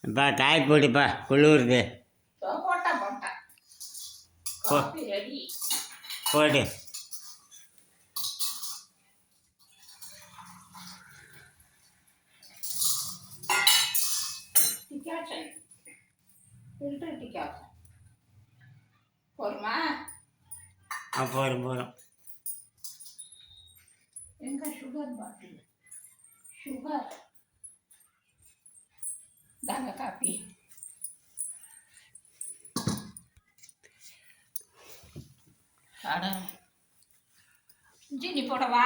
அப்பா காய் போடுப்பா குளிருது. போடு. போருமா? போதும். எங்க சுகர் பாட்டில்? சுகர் தாங்க காப்பி. ஜீனி போடவா?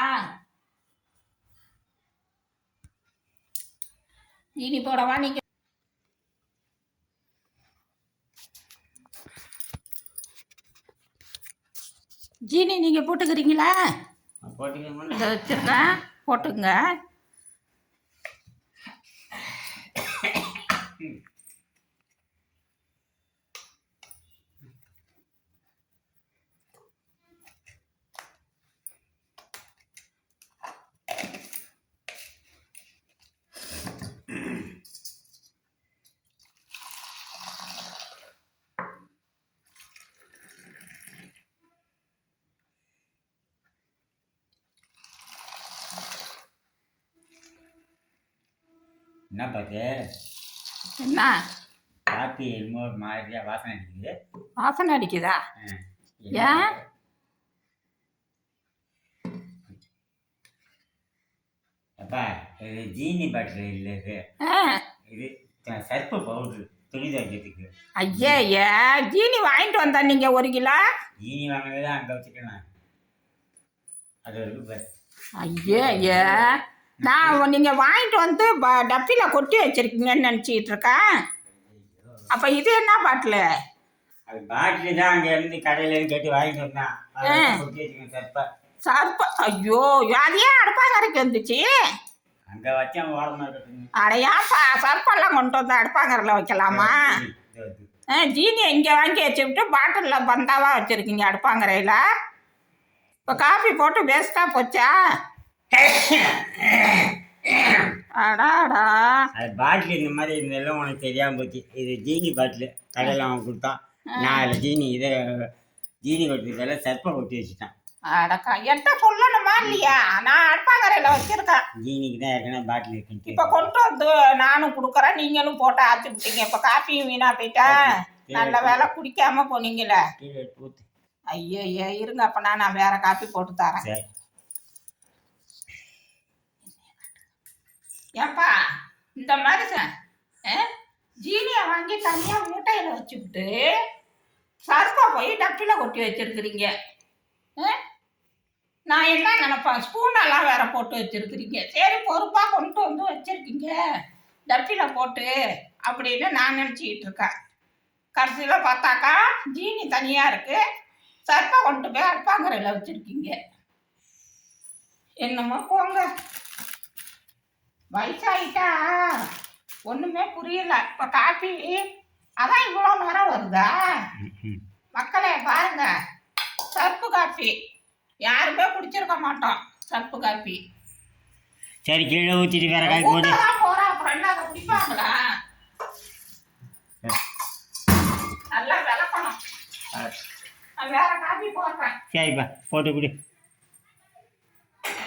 ஜீனி போடவா? நீங்க ஜீனி நீங்கள் போட்டுக்கிறீங்களா? இதை வச்சுருக்கேன், போட்டுங்க. என்ன பார்த்து என்ன காப்பி என்னமோ ஒரு மாதிரியா வாசனை அடிக்குது. வாசனை அடிக்குதா? ஏன்? அப்பா இது ஜீனி பாட்டில் இல்லை, இது சர்ப்பு பவுட்ரு துணி துவைக்கிறதுக்கு. ஐயா ஜீனி வாங்கிட்டு வந்தா நீங்கள் 1 கிலோ? ஜீனி வாங்கினது அங்கே வச்சுக்கலாம். அது ஒரு பஸ். ஐயா நான் நீங்கள் வாங்கிட்டு வந்து டப்பியில் கொட்டி வச்சிருக்கீங்கன்னு நினச்சிக்கிட்டு இருக்கேன். அப்போ இது என்ன பாட்டில்? அது பாட்டில் தான் அங்கே இருந்து கடையிலேருந்து கேட்டு வாங்கிட்டு வந்தான். கொட்டி வச்சுக்கேன் சர்ப்பா. ஐயோ அது ஏன் அடுப்பாங்கரைக்கு வந்துச்சு? அங்கே வச்சேன் ஓரமாக இருக்கட்டும். அடையா சர்ப்பெல்லாம் கொண்டு வந்து அடுப்பாங்கரையில் வைக்கலாமா? ஜீனி இங்கே வாங்கி வச்சுக்கிட்டு பாட்டிலில் பந்தாவாக வச்சுருக்கீங்க அடுப்பாங்கரையில். இப்போ காஃபி போட்டு வேஸ்ட்டாக போச்சா? அடாடா, அது பாட்டில் இந்த மாதிரி இருந்தெல்லாம் உனக்கு தெரியாமல் போச்சு. இது ஜீனி பாட்டில் கடையில் அவன் கொடுத்தான். நான் அதில் ஜீனி கொட்டுறதுல சர்ப்பை கொட்டி வச்சுட்டான். அடக்கா என்கிட்ட சொல்லணுமா இல்லையா? நான் அடுப்பாங்கரையில் வச்சுருக்கேன். ஜீனிக்கு தான் ஏற்கனவே பாட்டில் இருக்குன்ட்டு இப்போ கொண்டு வந்து நானும் கொடுக்குறேன், நீங்களும் போட்டு ஆச்சு விட்டீங்க. இப்போ காஃபியும் வீணாக போயிட்டா. நல்ல வேலை குடிக்காம போனீங்களே. ஐயா இருங்க, அப்போ நான் வேற காஃபி போட்டு தரேன். ஏப்பா இந்த மாதிரி ஜீனியை வாங்கி தனியாக மூட்டையில் வச்சுக்கிட்டு சர்ப்பை போய் டப்பில் கொட்டி வச்சிருக்கிறீங்க. நான் என்ன நினைப்பேன், ஸ்பூனெல்லாம் வேற போட்டு வச்சிருக்கிறீங்க. சரி பொறுப்பாக கொண்டு வந்து வச்சிருக்கீங்க டப்பியில் போட்டு அப்படின்னு நான் நினச்சிக்கிட்டு இருக்கேன். கடைசியில் பார்த்தாக்கா ஜீனி தனியாக இருக்குது, சர்ப்பை கொண்டு போய் அடுப்பாங்கரையில் வச்சுருக்கீங்க. என்னமோ போங்க, வயசாயிட்டா ஒன்றுமே புரியல. இப்போ காப்பி அதான் இவ்வளோ நேரம் வருதா? மக்களே பாருங்க, சர்ப்பு காப்பி யாருமே குடிச்சிருக்க மாட்டோம். சர்ப்பு காப்பி சரி கீழே ஊற்றிட்டு வேற காப்பி போட்டு போகிறோம். அப்புறம் என்ன அதை குடிப்பாங்களா? நல்லா விளக்கணும். நான் வேற காப்பி போடுறேன். சரிப்பா போட்டு குடி.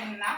என்ன